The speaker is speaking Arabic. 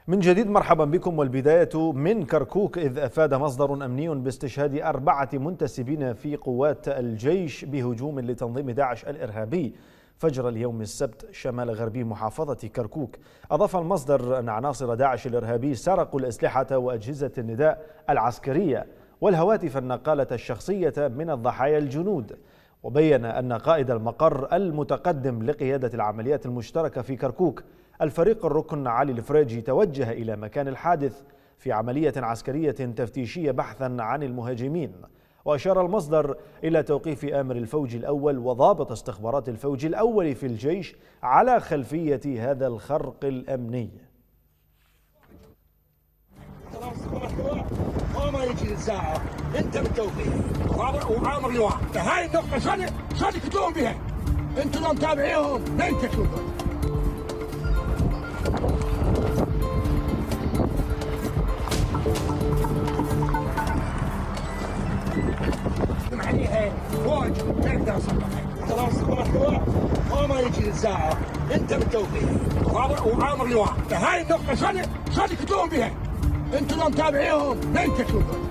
من جديد مرحبا بكم، والبداية من كركوك، إذ أفاد مصدر أمني باستشهاد 4 منتسبين في قوات الجيش بهجوم لتنظيم داعش الإرهابي فجر اليوم السبت شمال غربي محافظة كركوك. أضاف المصدر أن عناصر داعش الإرهابي سرقوا الأسلحة وأجهزة النداء العسكرية والهواتف النقالة الشخصية من الضحايا الجنود. وبين أن قائد المقر المتقدم لقيادة العمليات المشتركة في كركوك الفريق الركن علي الفريجي توجه إلى مكان الحادث في عملية عسكرية تفتيشية بحثا عن المهاجمين. وأشار المصدر إلى توقيف آمر الفوج الأول وضابط استخبارات الفوج الأول في الجيش على خلفية هذا الخرق الأمني. ما يجي الساعة انت بالتوفيق وعامر لواء، هاي النقطة شو تكتبون بها؟ انتم لو متابعيهم لين تكتبون. معليها فوج تقدر صدقها، ترى استخبارات لواء ما يجي الساعة انت بالتوفيق وعامر لواء، هاي النقطة شو تكتبون بها؟ انتم لو متابعيهم لين تكتبون.